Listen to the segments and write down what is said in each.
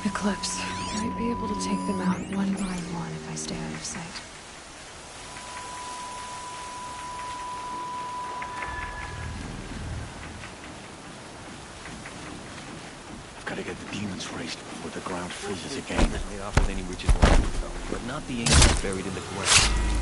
Eclipse. Might be able to take them out one by one if I stay out of sight. I've got to get the demons raised before the ground freezes again. They offer any reaches one, but not the angels buried in the ground.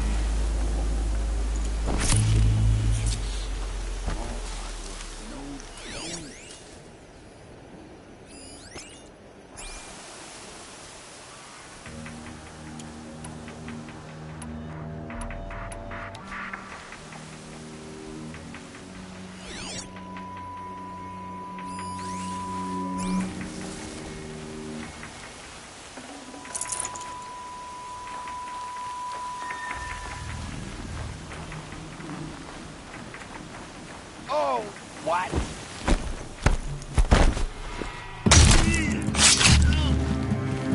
What?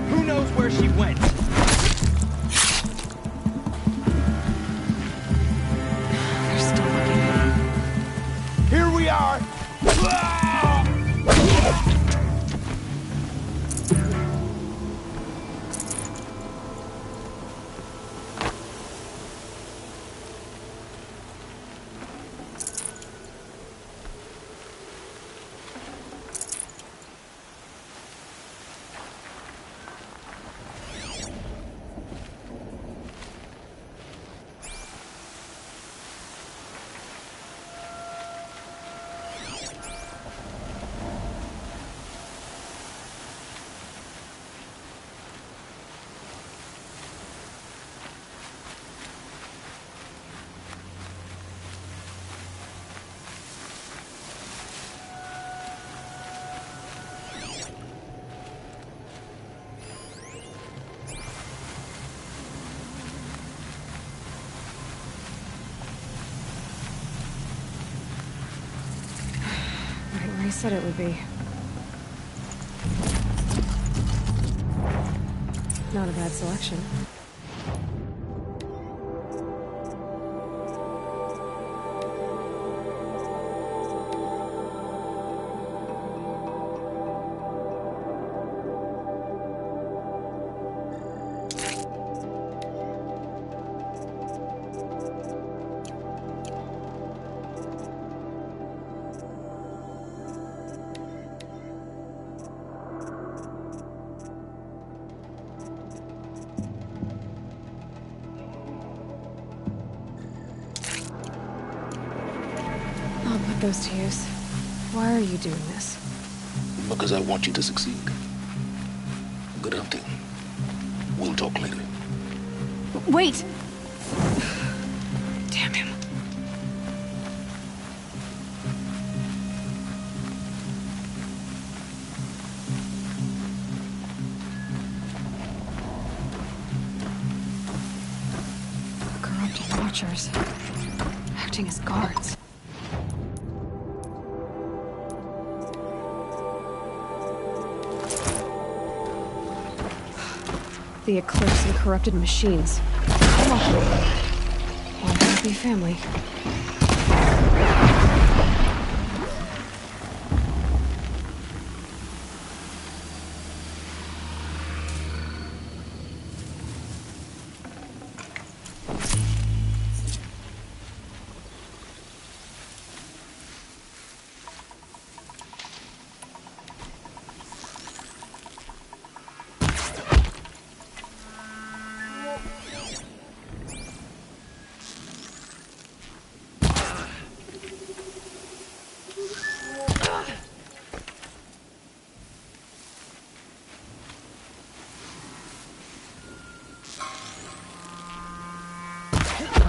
Who knows where she went? They're still looking. Here we are! Right where he said it would be. Not a bad selection. I'll put those to use. Why are you doing this? Because I want you to succeed. Good hunting. We'll talk later. Wait! Damn him. Corrupted watchers. Acting as guards. The Eclipse and corrupted machines. Come on. One happy family.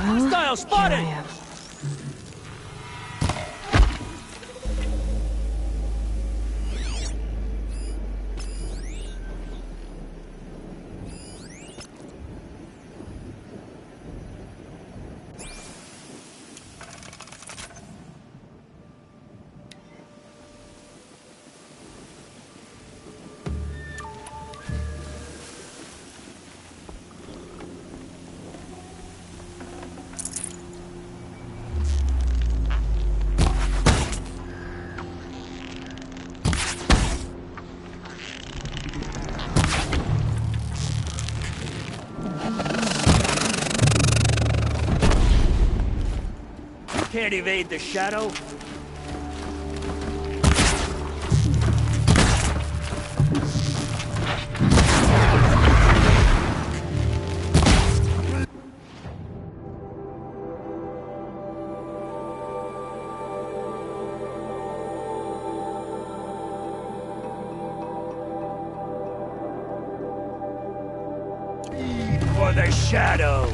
Well, Hostile spotted! here I am. can't evade the shadow. For the shadow.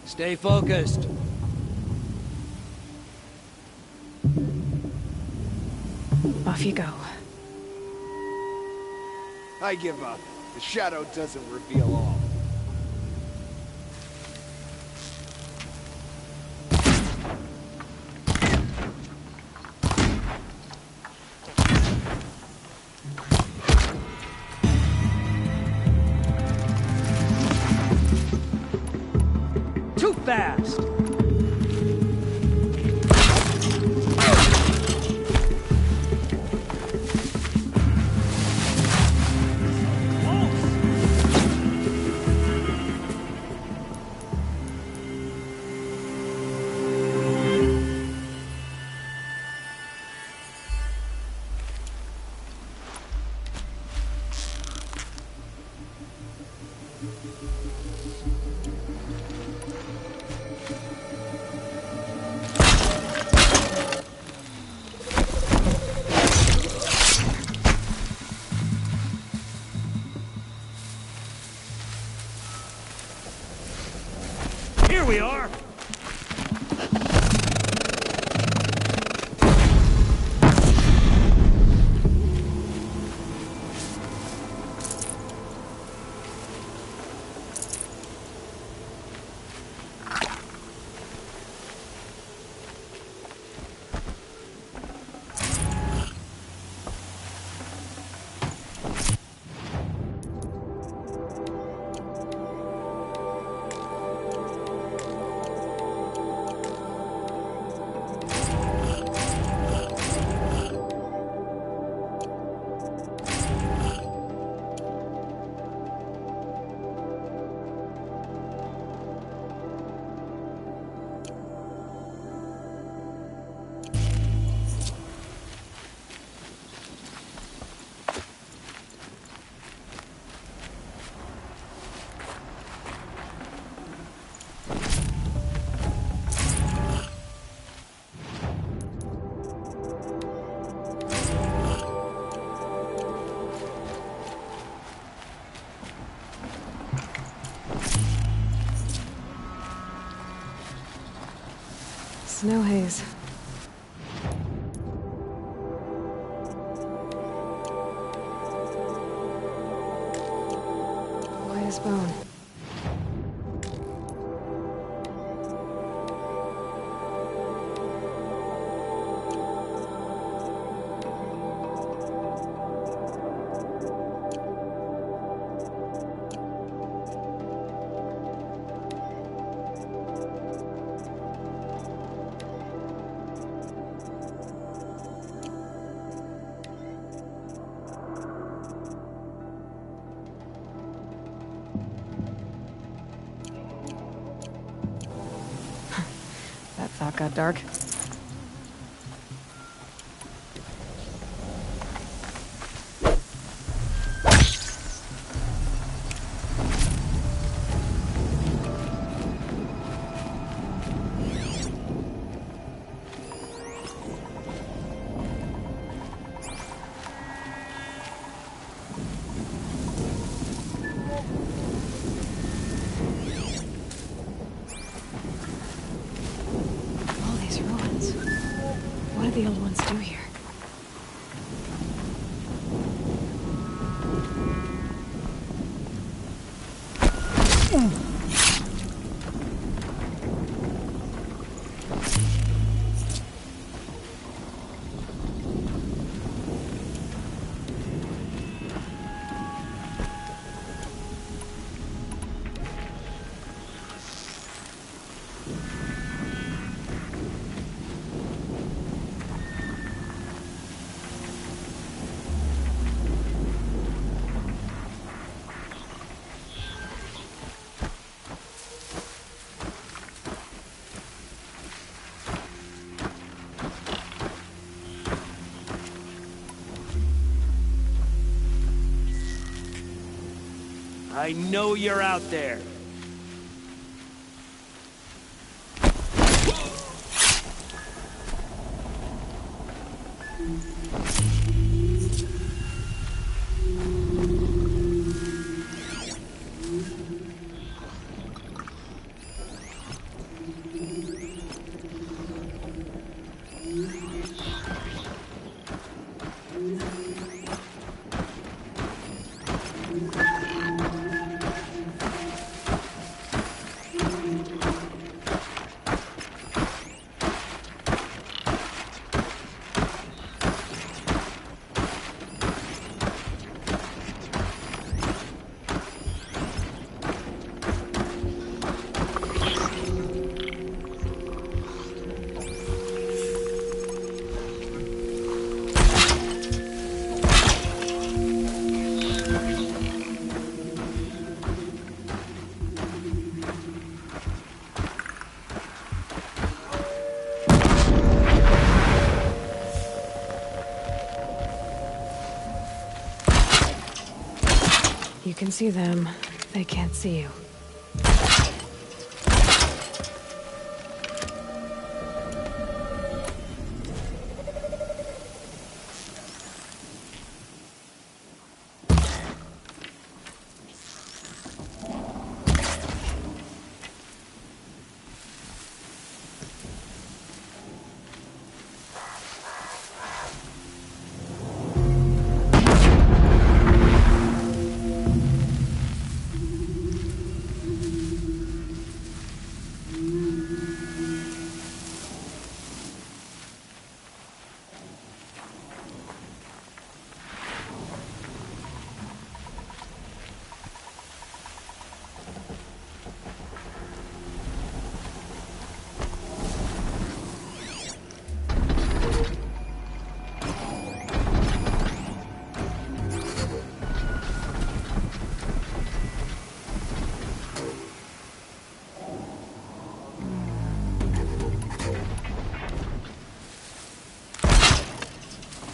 Stay focused. Off you go. I give up. The shadow doesn't reveal all. Too fast! Here we are! Snow haze. White as bone. That thought got dark. All these ruins. What did the old ones do here? I know you're out there. You can see them. They can't see you.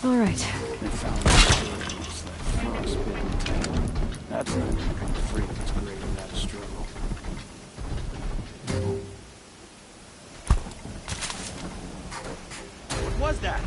All right. They found this that frostbitten town. That's not even a freak that's creating that struggle. What was that?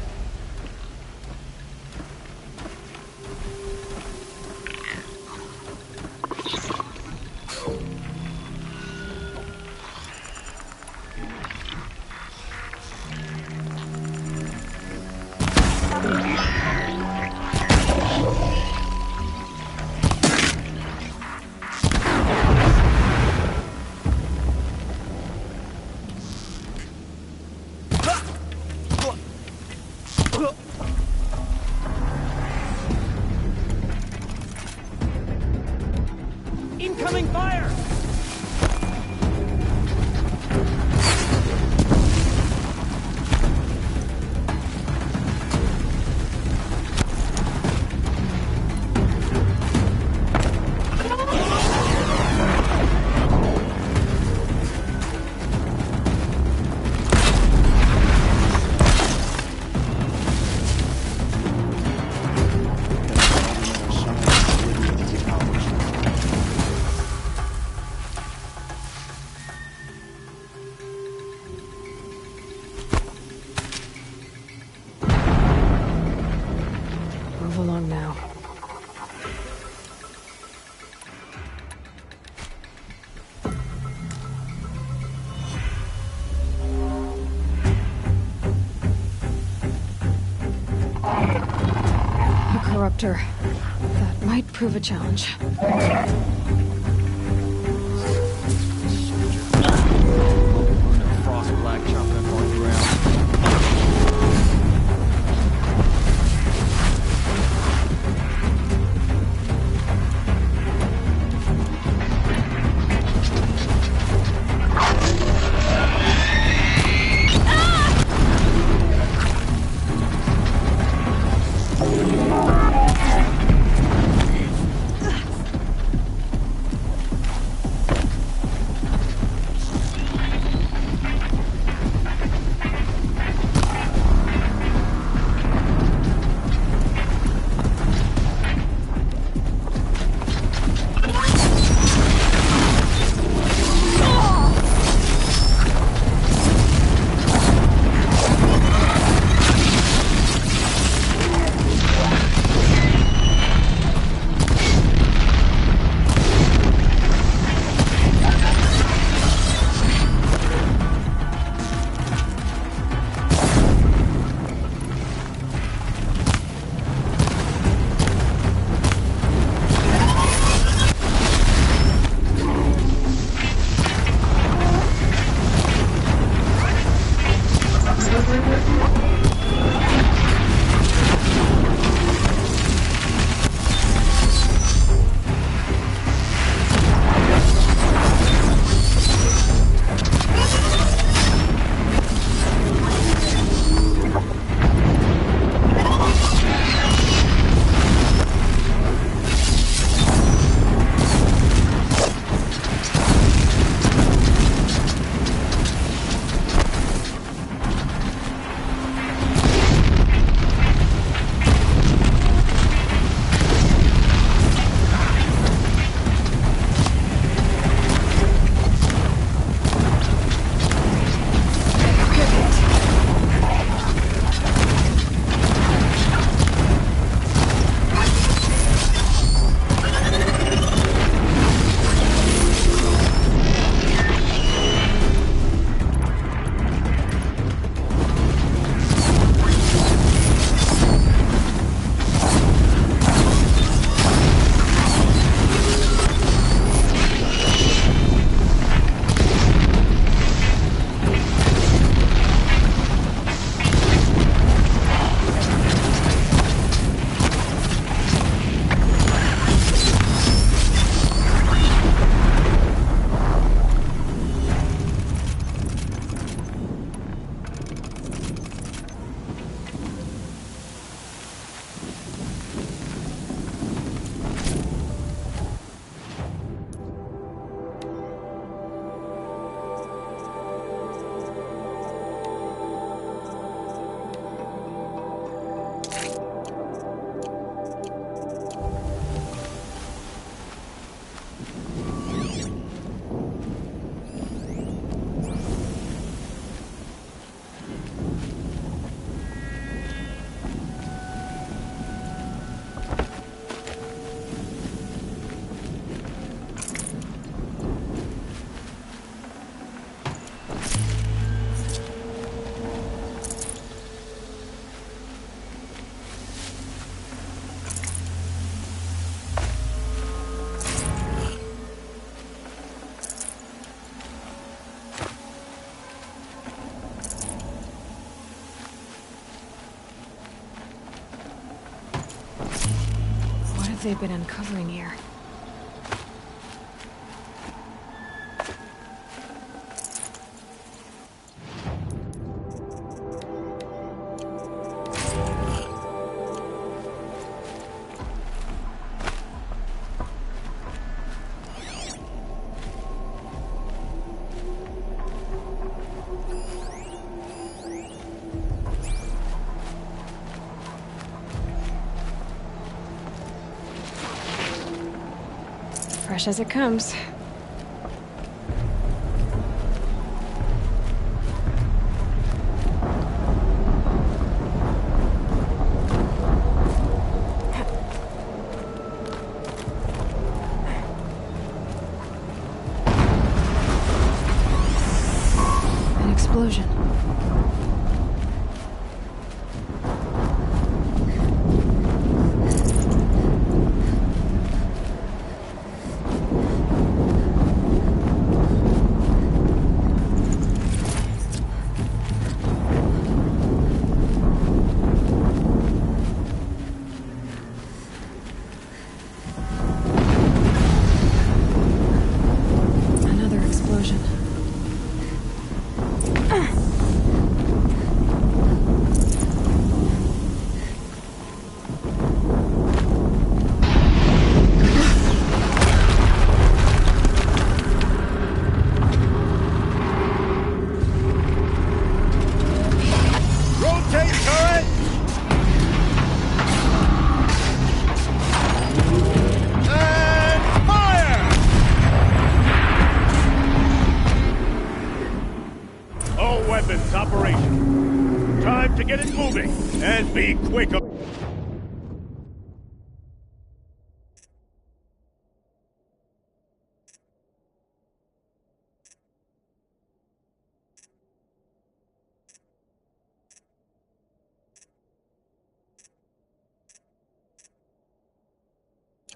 Incoming fire! Move along now. A corruptor. That might prove a challenge. Frost black chopping up on the ground. they've been uncovering here? Fresh as it comes. An explosion. Another explosion. Rotate turret! And fire! All weapons operational. Time to get it moving. And be quick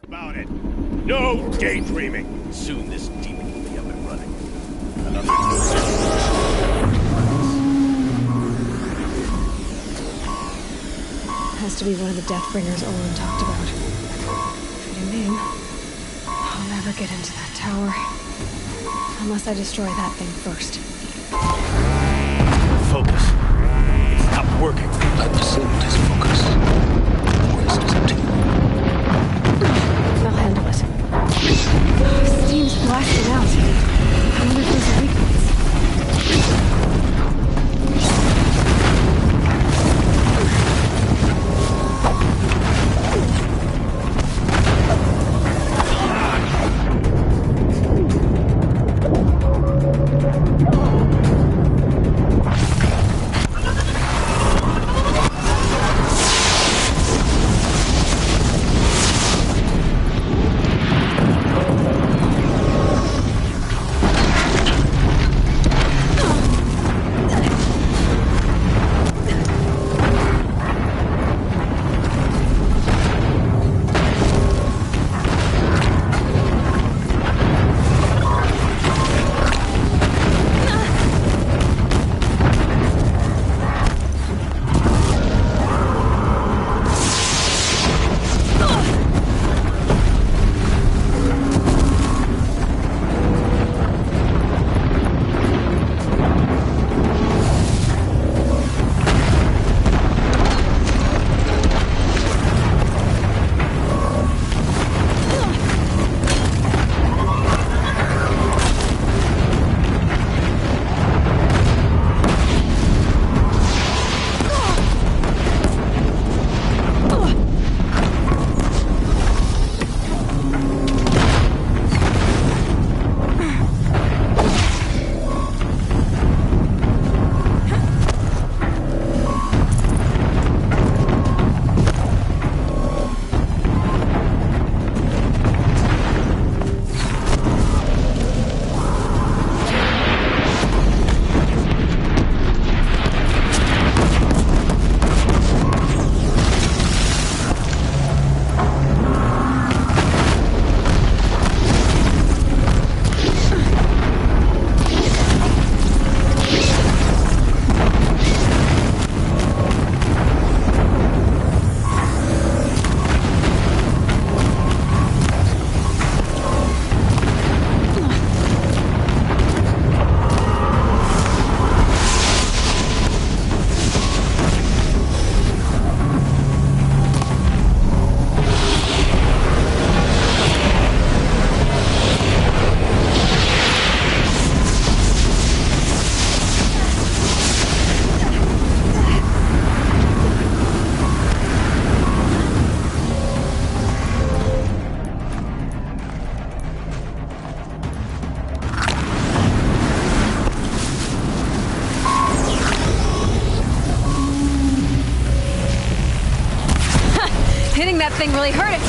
about it. No daydreaming. Soon this demon will be up and running. Another Has to be one of the Deathbringers Olin talked about. Fitting name. I'll never get into that tower. Unless I destroy that thing first. Focus. It's not working. I've assumed his focus. The rest is up to you. I'll handle it. Steam's blasting out. I wonder if there's a weakness. thing really hurt it!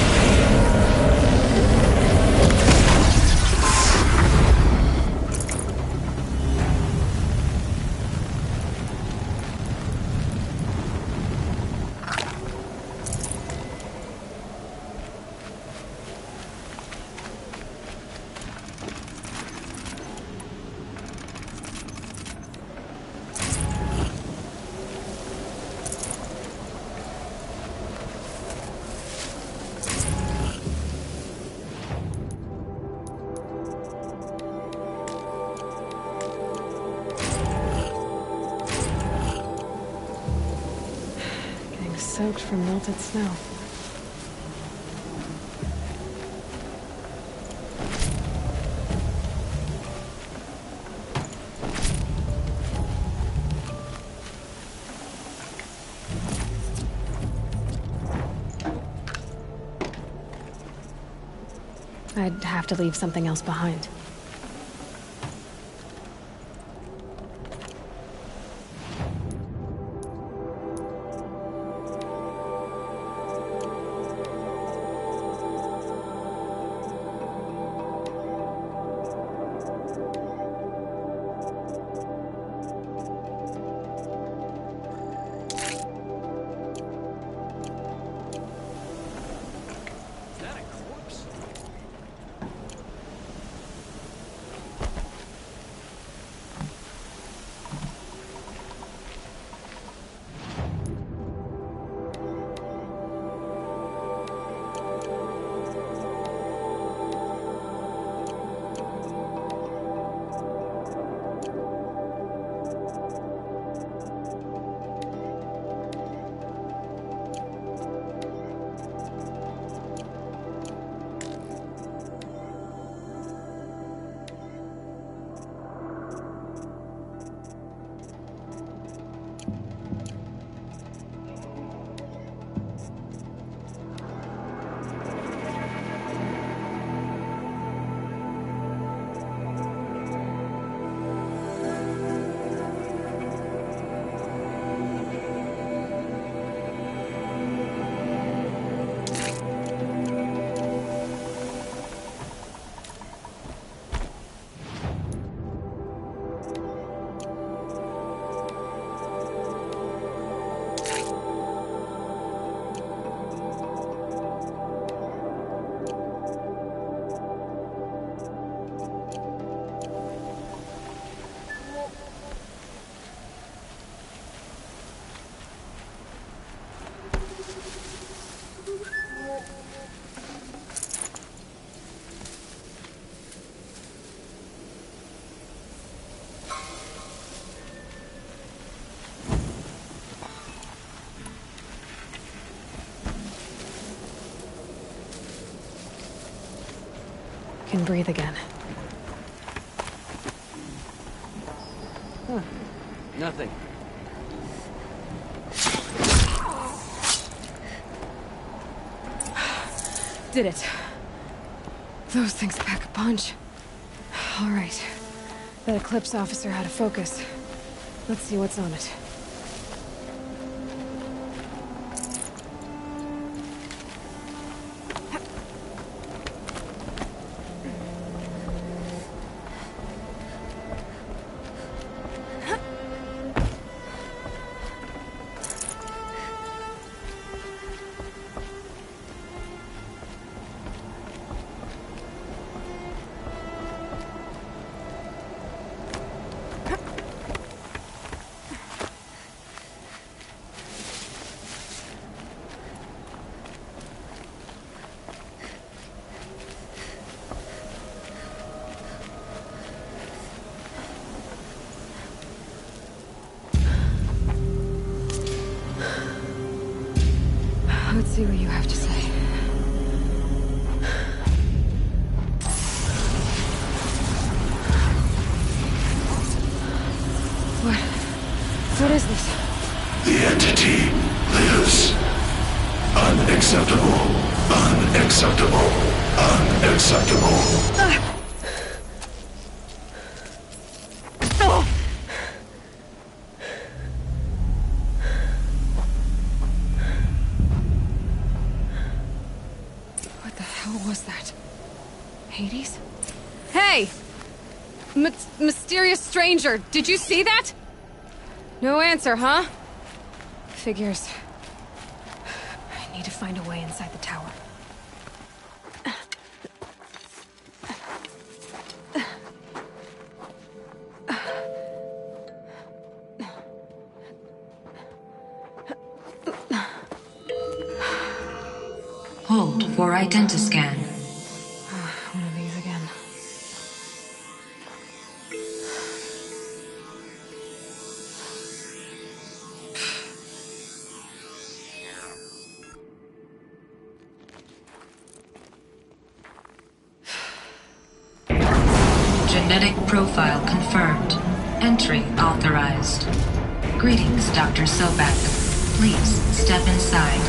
Soaked from melted snow. I'd have to leave something else behind. Can breathe again. Huh. Nothing. Did it. Those things pack a punch. All right. That Eclipse officer had a focus. Let's see what's on it. Let's see what you have to say. What is this? The entity lives. Unacceptable. Unacceptable. Unacceptable. What the hell was that? Hades? Hey! Mysterious stranger, did you see that? No answer, huh? Figures. I need to find a way inside the tower. Hold for identiscan. One of these again. Genetic profile confirmed. Entry authorized. Greetings, Dr. Sobek. Please step inside.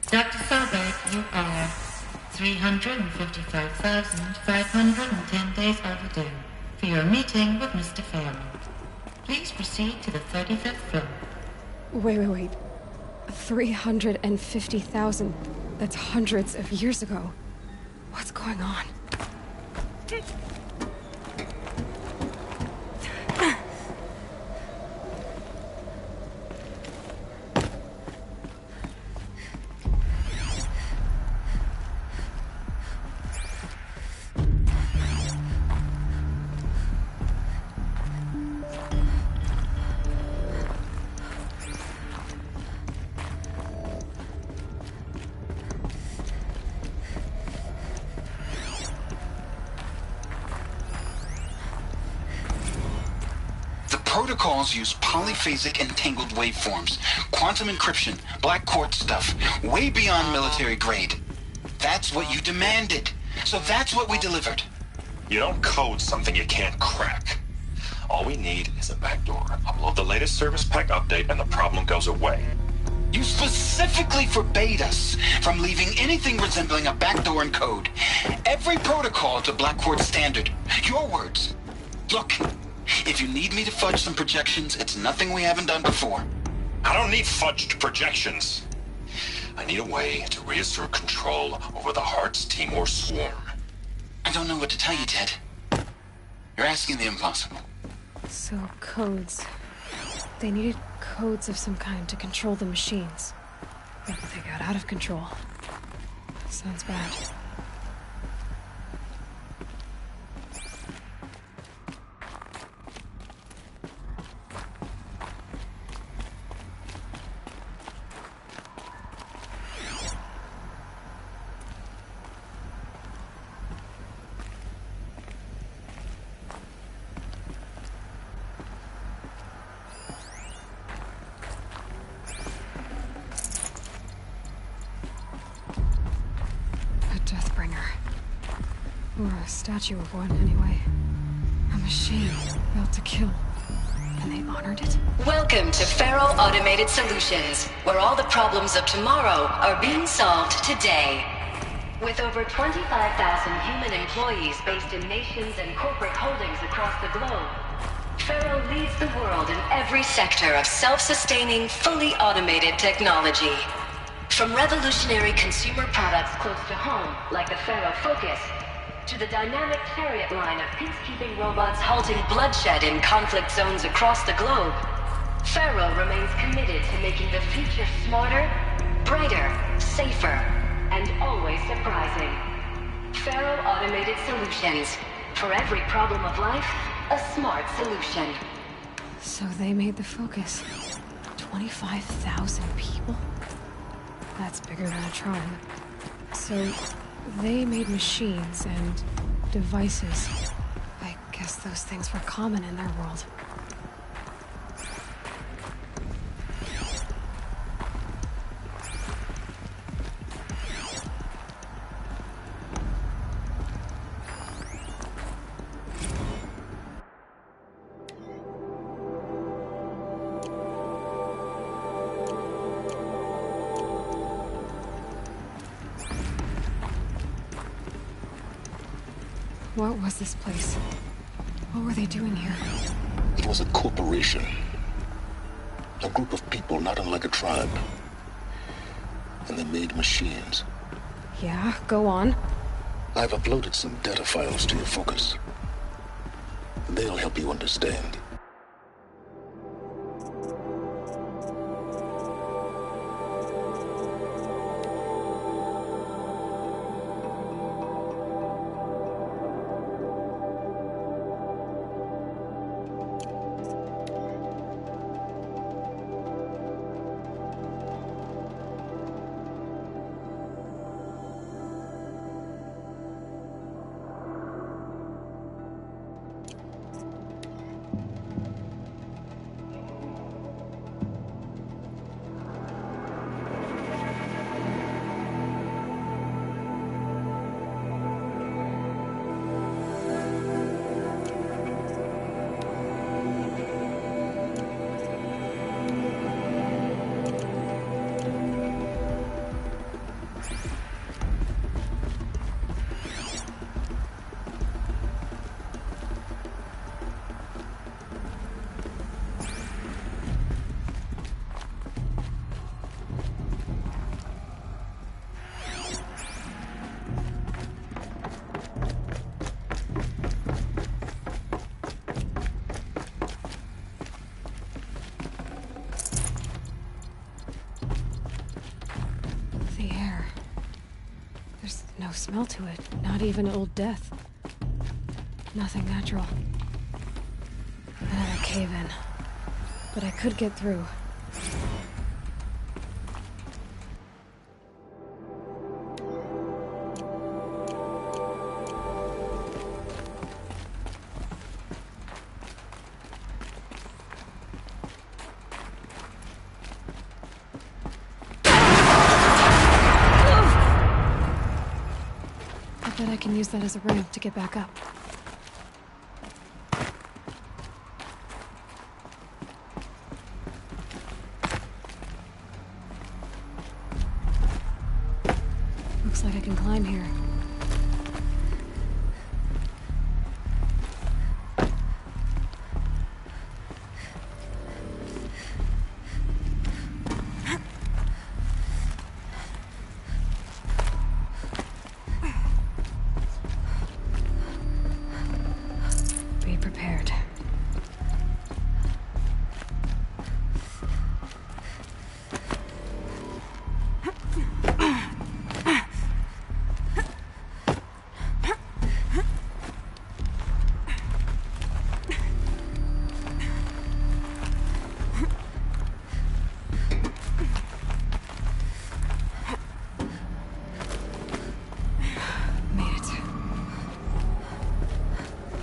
Dr. Sobek, you are 355,510 days overdue for your meeting with Mr. Farrell. Please proceed to the 35th floor. Wait. 350,000. That's hundreds of years ago. What's going on? Protocols use polyphasic entangled waveforms, quantum encryption, black quartz stuff, way beyond military grade. That's what you demanded. So that's what we delivered. You don't code something you can't crack. All we need is a backdoor. Upload the latest service pack update and the problem goes away. You specifically forbade us from leaving anything resembling a backdoor in code. Every protocol to black quartz standard. Your words. Look. If you need me to fudge some projections, it's nothing we haven't done before. I don't need fudged projections. I need a way to reassert control over the Hearts team or swarm. I don't know what to tell you, Ted. You're asking the impossible. So, codes. They needed codes of some kind to control the machines. But they got out of control. Sounds bad. Or a statue of one, anyway. A machine built to kill. And they honored it? Welcome to Faro Automated Solutions, where all the problems of tomorrow are being solved today. With over 25,000 human employees based in nations and corporate holdings across the globe, Faro leads the world in every sector of self-sustaining, fully automated technology. From revolutionary consumer products close to home, like the Faro Focus, to the dynamic Chariot line of peacekeeping robots halting bloodshed in conflict zones across the globe, Faro remains committed to making the future smarter, brighter, safer, and always surprising. Faro Automated Solutions. For every problem of life, a smart solution. So they made the Focus. 25,000 people? That's bigger than a tribe. So they made machines and devices. I guess those things were common in their world. What was this place? What were they doing here? It was a corporation. A group of people not unlike a tribe. And they made machines. Yeah, go on. I've uploaded some data files to your focus. They'll help you understand. No smell to it. Not even old death. Nothing natural. Another cave-in. But I could get through. I can use that as a ramp to get back up. Looks like I can climb here.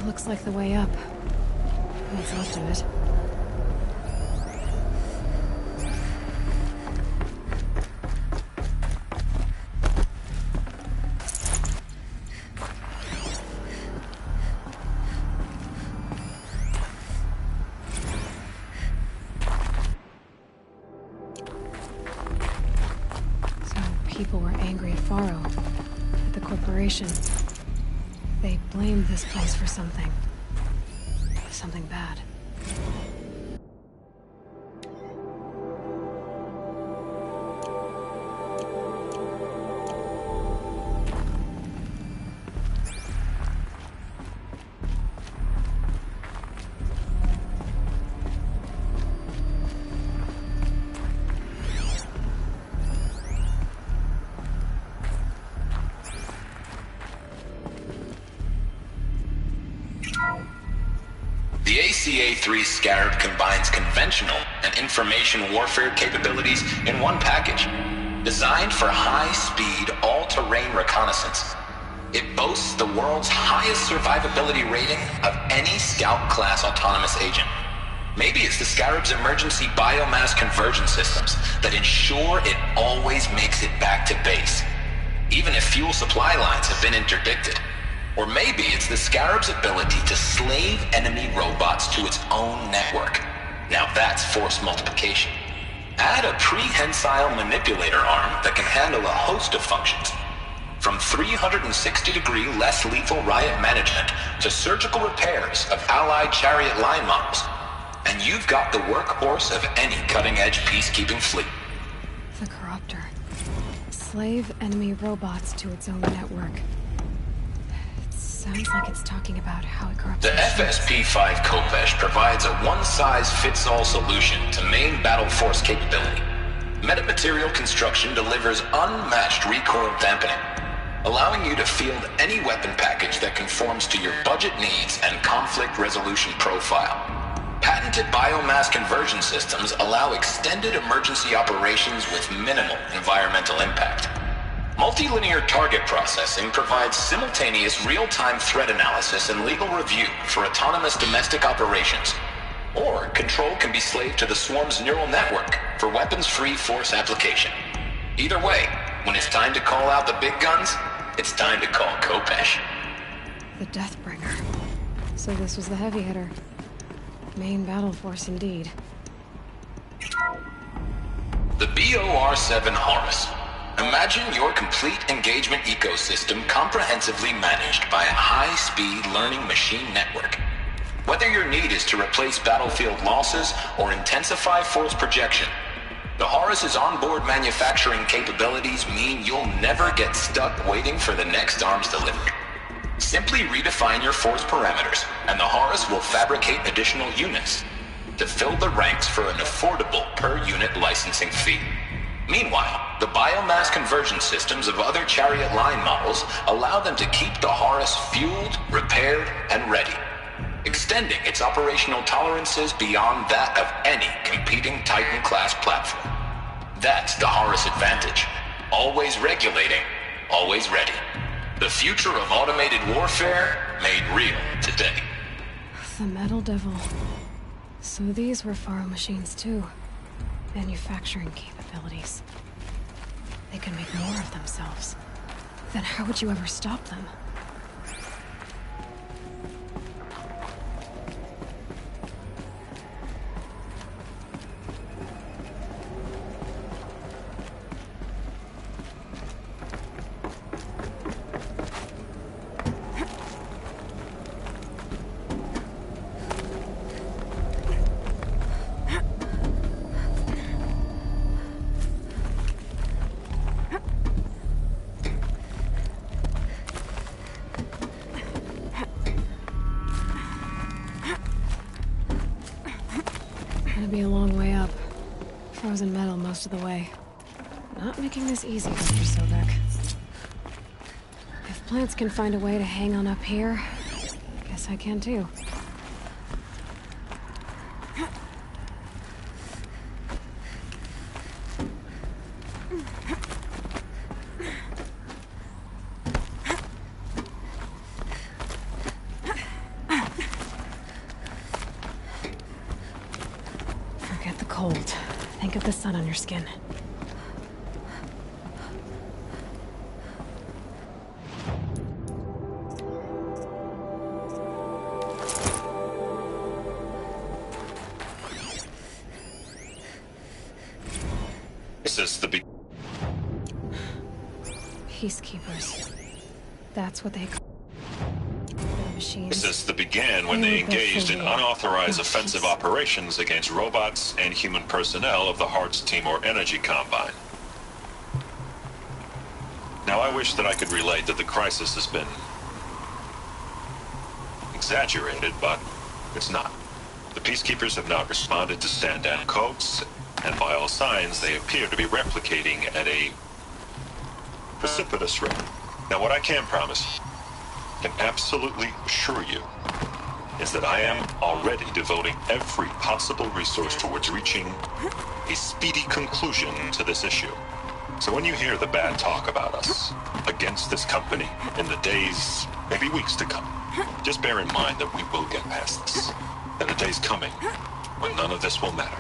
Looks like the way up. What's left of it? So people were angry at Faro, at the corporation. They blamed this place for something. Something bad. The ACA-3 Scarab combines conventional and information warfare capabilities in one package. Designed for high-speed, all-terrain reconnaissance, it boasts the world's highest survivability rating of any Scout-class autonomous agent. Maybe it's the Scarab's emergency biomass conversion systems that ensure it always makes it back to base, even if fuel supply lines have been interdicted. Or maybe it's the Scarab's ability to slave enemy robots to its own network. Now that's force multiplication. Add a prehensile manipulator arm that can handle a host of functions. From 360-degree less lethal riot management to surgical repairs of Allied chariot line models. And you've got the workhorse of any cutting-edge peacekeeping fleet. The Corruptor. Slave enemy robots to its own network. It sounds like it's talking about how it corrupts The pt.5 Khopesh provides a one-size-fits-all solution to main battle force capability. Metamaterial construction delivers unmatched recoil dampening, allowing you to field any weapon package that conforms to your budget needs and conflict resolution profile. Patented biomass conversion systems allow extended emergency operations with minimal environmental impact. Multilinear target processing provides simultaneous real-time threat analysis and legal review for autonomous domestic operations. Or control can be slaved to the swarm's neural network for weapons-free force application. Either way, when it's time to call out the big guns, it's time to call Khopesh. The Deathbringer. So this was the heavy hitter. Main battle force indeed. The BOR-7 Horus. Imagine your complete engagement ecosystem comprehensively managed by a high-speed learning machine network. Whether your need is to replace battlefield losses or intensify force projection, the Horus's onboard manufacturing capabilities mean you'll never get stuck waiting for the next arms delivery. Simply redefine your force parameters, and the Horus will fabricate additional units to fill the ranks for an affordable per-unit licensing fee. Meanwhile, the biomass conversion systems of other chariot line models allow them to keep the Horus fueled, repaired, and ready, extending its operational tolerances beyond that of any competing Titan-class platform. That's the Horus advantage. Always regulating, always ready. The future of automated warfare made real today. The Metal Devil. So these were Faro machines too. Manufacturing capabilities. They can make more of themselves. Then how would you ever stop them? Gonna be a long way up. Frozen metal most of the way. Not making this easy, Dr. Sobek. If plants can find a way to hang on up here, guess I can too. Forget the cold. Think of the sun on your skin. This is the Peacekeepers. That's what they call the machines. This began when they engaged in unauthorized offensive operations against robots and human personnel of the Hearts Timor Energy Combine. Now, I wish that I could relate that the crisis has been exaggerated, but it's not. The Peacekeepers have not responded to stand-down codes, and by all signs, they appear to be replicating at a precipitous rate. Now, what I can promise, can absolutely assure you, is that I am already devoting every possible resource towards reaching a speedy conclusion to this issue. So when you hear the bad talk about us against this company in the days, maybe weeks to come, just bear in mind that we will get past this. And the day's coming when none of this will matter.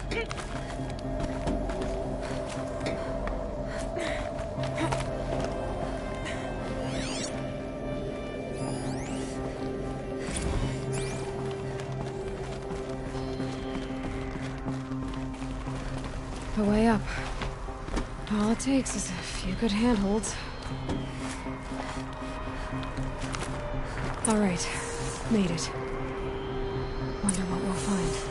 The way up. All it takes is a few good handholds. All right, made it. Wonder what we'll find.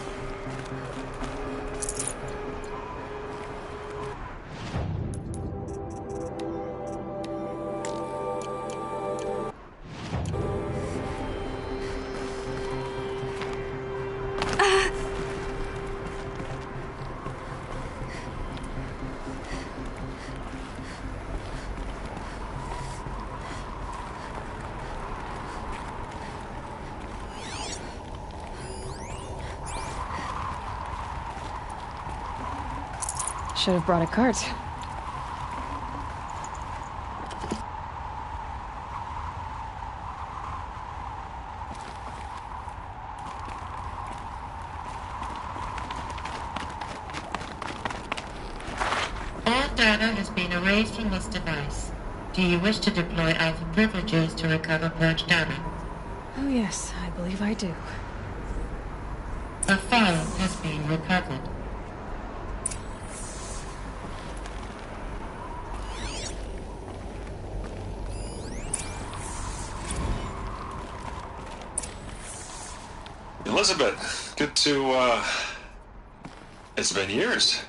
Should have brought a cart. All data has been erased from this device. Do you wish to deploy Alpha privileges to recover purged data? Oh yes, I believe I do. A file has been recovered. Elizabeth, good to, it's been years.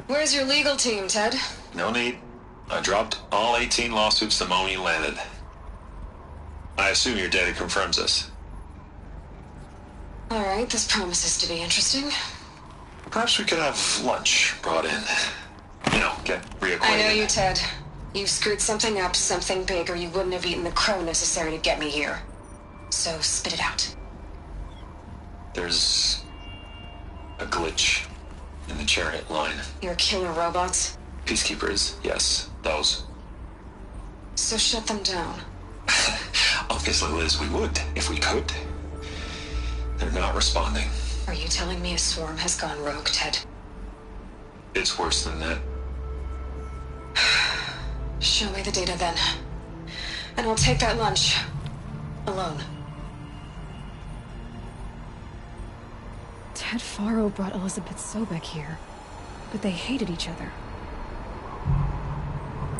Where's your legal team, Ted? No need. I dropped all 18 lawsuits the moment you landed. I assume your data confirms this. All right, this promises to be interesting. Perhaps we could have lunch brought in. You know, get reacquainted. I know you, Ted. You screwed something up, something big, or you wouldn't have eaten the crow necessary to get me here. So spit it out. There's a glitch in the chariot line. Your killer robots? Peacekeepers, yes, those. So shut them down. Obviously, Liz, we would, if we could. They're not responding. Are you telling me a swarm has gone rogue, Ted? It's worse than that. Show me the data then. And I'll take that lunch. Alone. Ted Faro brought Elizabeth Sobek here, but they hated each other.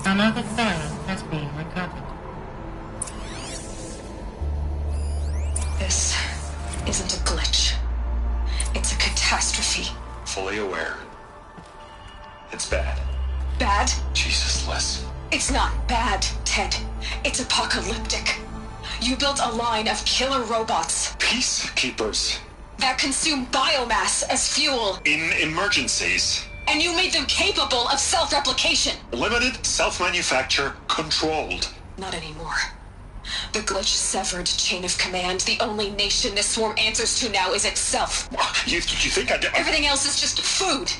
Another file has been recovered. This isn't a glitch. It's a catastrophe. Fully aware. It's bad. Bad? Jesus, Liz. It's not bad, Ted. It's apocalyptic. You built a line of killer robots. Peacekeepers. That consume biomass as fuel. In emergencies. And you made them capable of self-replication. Limited, self-manufacture, controlled. Not anymore. The glitch severed chain of command. The only nation this swarm answers to now is itself. You think I did? Everything else is just food.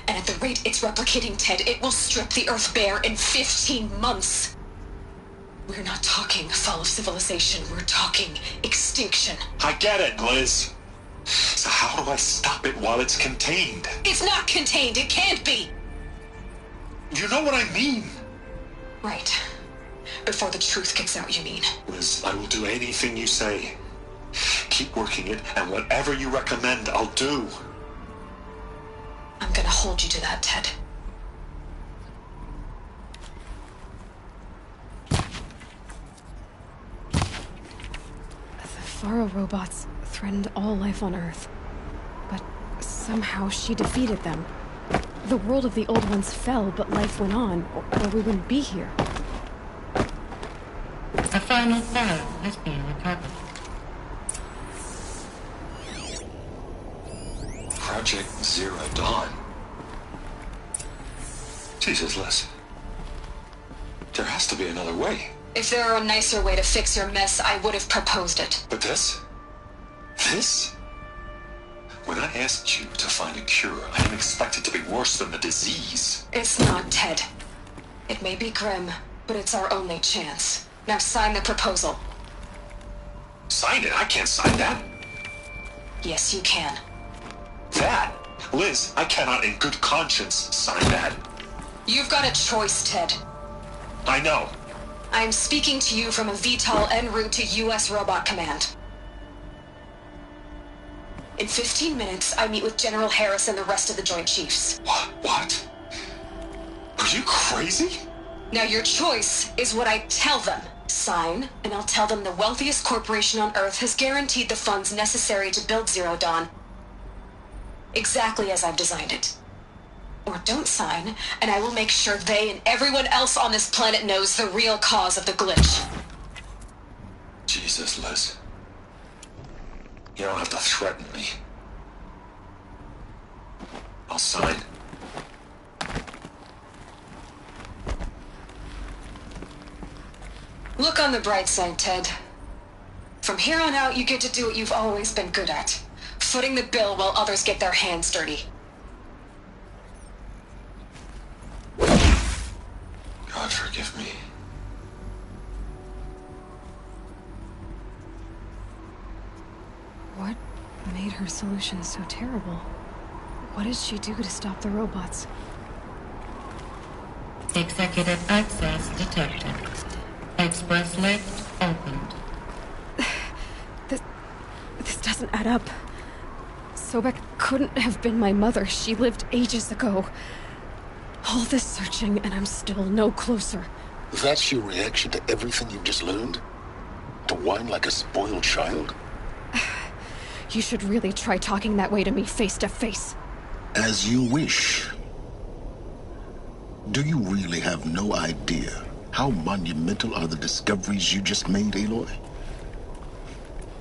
And at the rate it's replicating, Ted, it will strip the Earth bare in 15 months. We're not talking fall of civilization. We're talking extinction. I get it, Liz. So how do I stop it while it's contained? It's not contained. It can't be. You know what I mean. Right. Before the truth gets out, you mean? Liz, I will do anything you say. Keep working it, and whatever you recommend, I'll do. I'm gonna hold you to that, Ted. The Faro robots threatened all life on Earth. But somehow she defeated them. The world of the old ones fell, but life went on, or we wouldn't be here. A final file has been recovered. Project Zero Dawn. Jesus, Liz. There has to be another way. If there were a nicer way to fix your mess, I would have proposed it. But this? This? When I asked you to find a cure, I didn't expect it to be worse than the disease. It's not, Ted. It may be grim, but it's our only chance. Now sign the proposal. Sign it? I can't sign that. Yes, you can. That? Liz, I cannot in good conscience sign that. You've got a choice, Ted. I know. I'm speaking to you from a VTOL en route to U.S. Robot Command. In 15 minutes, I meet with General Harris and the rest of the Joint Chiefs. What? Are you crazy? Now your choice is what I tell them. Sign, and I'll tell them the wealthiest corporation on Earth has guaranteed the funds necessary to build Zero Dawn. Exactly as I've designed it. Or don't sign, and I will make sure they and everyone else on this planet knows the real cause of the glitch. Jesus, Liz. You don't have to threaten me. I'll sign. Look on the bright side, Ted. From here on out, you get to do what you've always been good at. Footing the bill while others get their hands dirty. God forgive me. What made her solution so terrible? What did she do to stop the robots? Executive access detected. Express lift opened. This doesn't add up. Sobek couldn't have been my mother. She lived ages ago. All this searching, and I'm still no closer. That's your reaction to everything you've just learned? To whine like a spoiled child? You should really try talking that way to me face to face. As you wish. Do you really have no idea how monumental are the discoveries you just made, Aloy?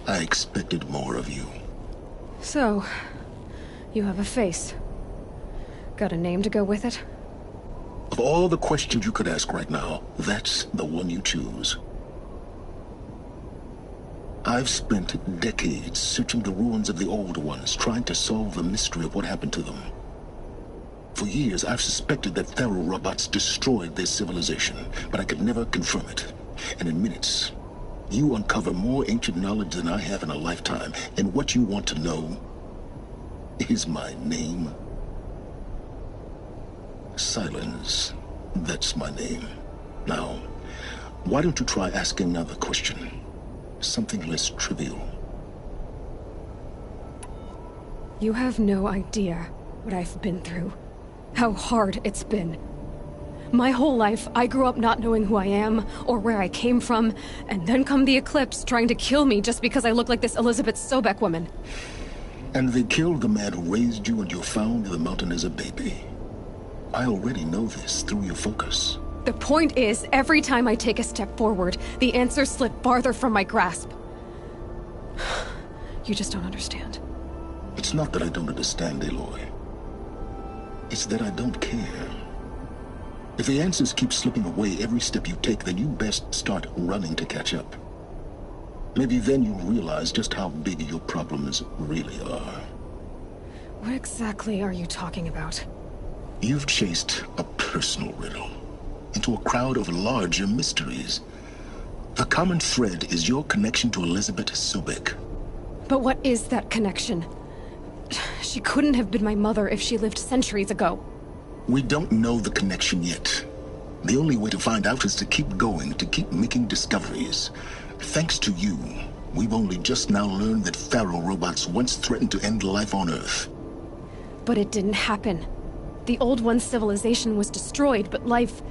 I expected more of you. So, you have a face. Got a name to go with it? Of all the questions you could ask right now, that's the one you choose. I've spent decades searching the ruins of the old ones, trying to solve the mystery of what happened to them. For years, I've suspected that Faro robots destroyed their civilization, but I could never confirm it. And in minutes, you uncover more ancient knowledge than I have in a lifetime, and what you want to know is my name. Silence. That's my name. Now, why don't you try asking another question? Something less trivial. You have no idea what I've been through. How hard it's been. My whole life, I grew up not knowing who I am, or where I came from, and then come the Eclipse trying to kill me just because I look like this Elizabeth Sobek woman. And they killed the man who raised you and you found in the mountain as a baby. I already know this through your focus. The point is, every time I take a step forward, the answers slip farther from my grasp. You just don't understand. It's not that I don't understand, Aloy. It's that I don't care. If the answers keep slipping away every step you take, then you best start running to catch up. Maybe then you'll realize just how big your problems really are. What exactly are you talking about? You've chased a personal riddle into a crowd of larger mysteries. The common thread is your connection to Elizabeth Sobek. But what is that connection? She couldn't have been my mother if she lived centuries ago. We don't know the connection yet. The only way to find out is to keep going, to keep making discoveries. Thanks to you, we've only just now learned that Faro robots once threatened to end life on Earth. But it didn't happen. The old one's civilization was destroyed, but life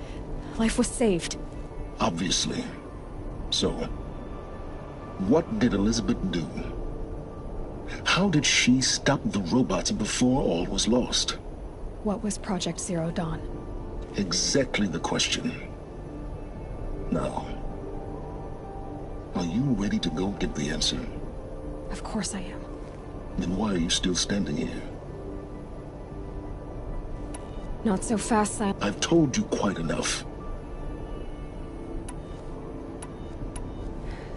was saved. Obviously. So, what did Elizabeth do? How did she stop the robots before all was lost? What was Project Zero Dawn? Exactly the question. Now, are you ready to go get the answer? Of course I am. Then why are you still standing here? Not so fast, Sam. I've told you quite enough.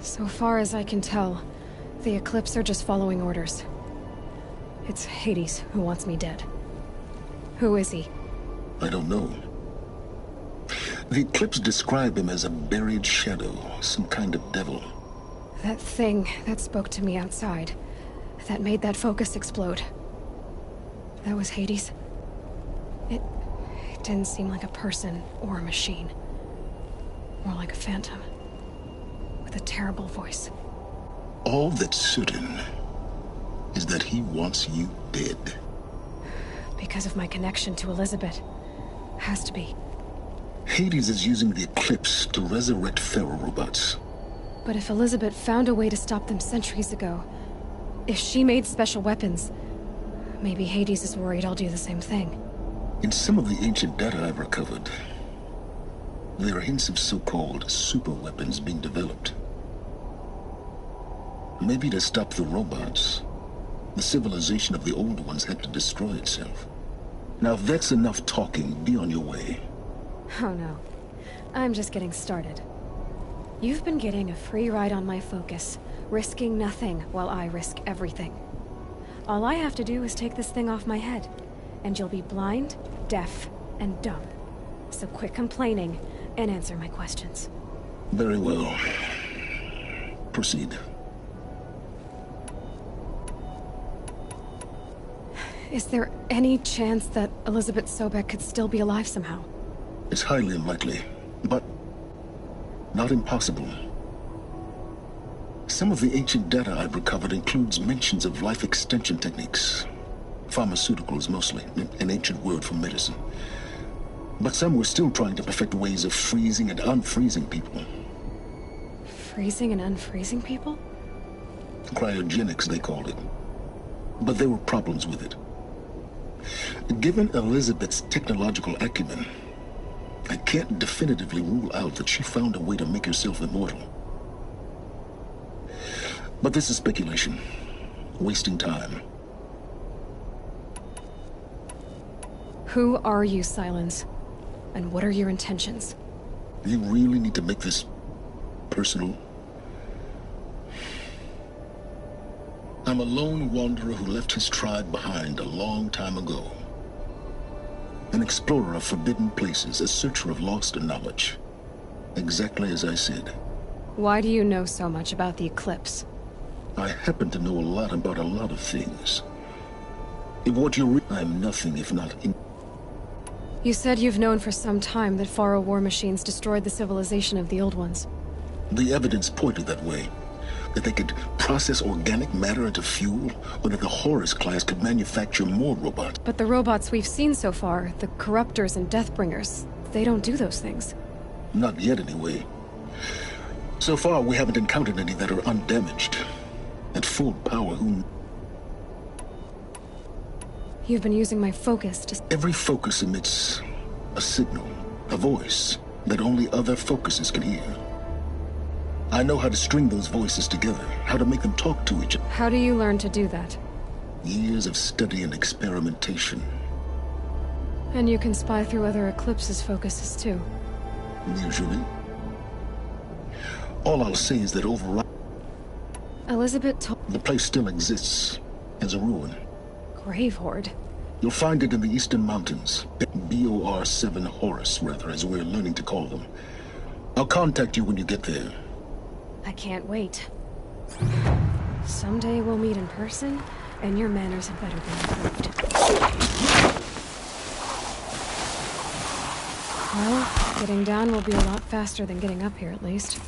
So far as I can tell, the Eclipse are just following orders. It's Hades who wants me dead. Who is he? I don't know. The Eclipse describe him as a buried shadow, some kind of devil. That thing that spoke to me outside, that made that focus explode. That was Hades? It didn't seem like a person or a machine. More like a phantom. With a terrible voice. All that's certain is that he wants you dead. Because of my connection to Elizabeth. Has to be. Hades is using the eclipse to resurrect feral robots. But if Elizabeth found a way to stop them centuries ago, if she made special weapons, maybe Hades is worried I'll do the same thing. In some of the ancient data I've recovered, there are hints of so-called super weapons being developed. Maybe to stop the robots, the civilization of the old ones had to destroy itself. Now if that's enough talking, be on your way. Oh no. I'm just getting started. You've been getting a free ride on my focus, risking nothing while I risk everything. All I have to do is take this thing off my head, and you'll be blind, deaf, and dumb. So quit complaining and answer my questions. Very well. Proceed. Is there any chance that Elizabeth Sobek could still be alive somehow? It's highly unlikely, but not impossible. Some of the ancient data I've recovered includes mentions of life extension techniques. Pharmaceuticals mostly, an ancient word for medicine. But some were still trying to perfect ways of freezing and unfreezing people. Freezing and unfreezing people? Cryogenics, they called it. But there were problems with it. Given Elizabeth's technological acumen, I can't definitively rule out that she found a way to make herself immortal. But this is speculation. Wasting time. Who are you, Silence? And what are your intentions? You really need to make this personal? I'm a lone wanderer who left his tribe behind a long time ago. An explorer of forbidden places, a searcher of lost knowledge. Exactly as I said. Why do you know so much about the eclipse? I happen to know a lot about a lot of things. If what I'm nothing if not in... You said you've known for some time that Faro war machines destroyed the civilization of the old ones. The evidence pointed that way. That they could process organic matter into fuel, or that the Horus class could manufacture more robots. But the robots we've seen so far, the Corruptors and Deathbringers, they don't do those things. Not yet, anyway. So far, we haven't encountered any that are undamaged. At full power, who... You've been using my focus to... Every focus emits a signal, a voice, that only other focuses can hear. I know how to string those voices together, how to make them talk to each other. How do you learn to do that? Years of study and experimentation. And you can spy through other Eclipse's focuses too? Usually. All I'll say is that overall... Elizabeth told... The place still exists, as a ruin. Grave Horde? You'll find it in the Eastern Mountains. BOR-7 Horus, rather, as we're learning to call them. I'll contact you when you get there. I can't wait. Someday we'll meet in person, and your manners had better be improved. Well, getting down will be a lot faster than getting up here, at least.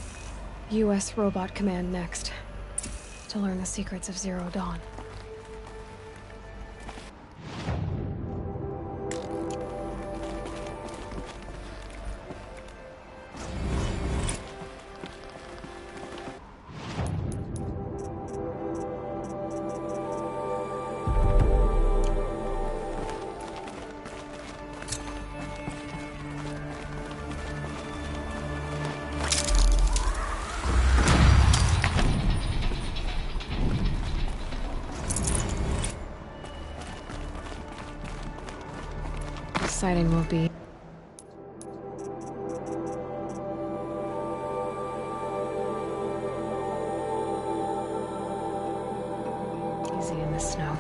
U.S. Robot Command next. To learn the secrets of Zero Dawn. Exciting will be. Easy in the snow.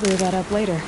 clear that up later.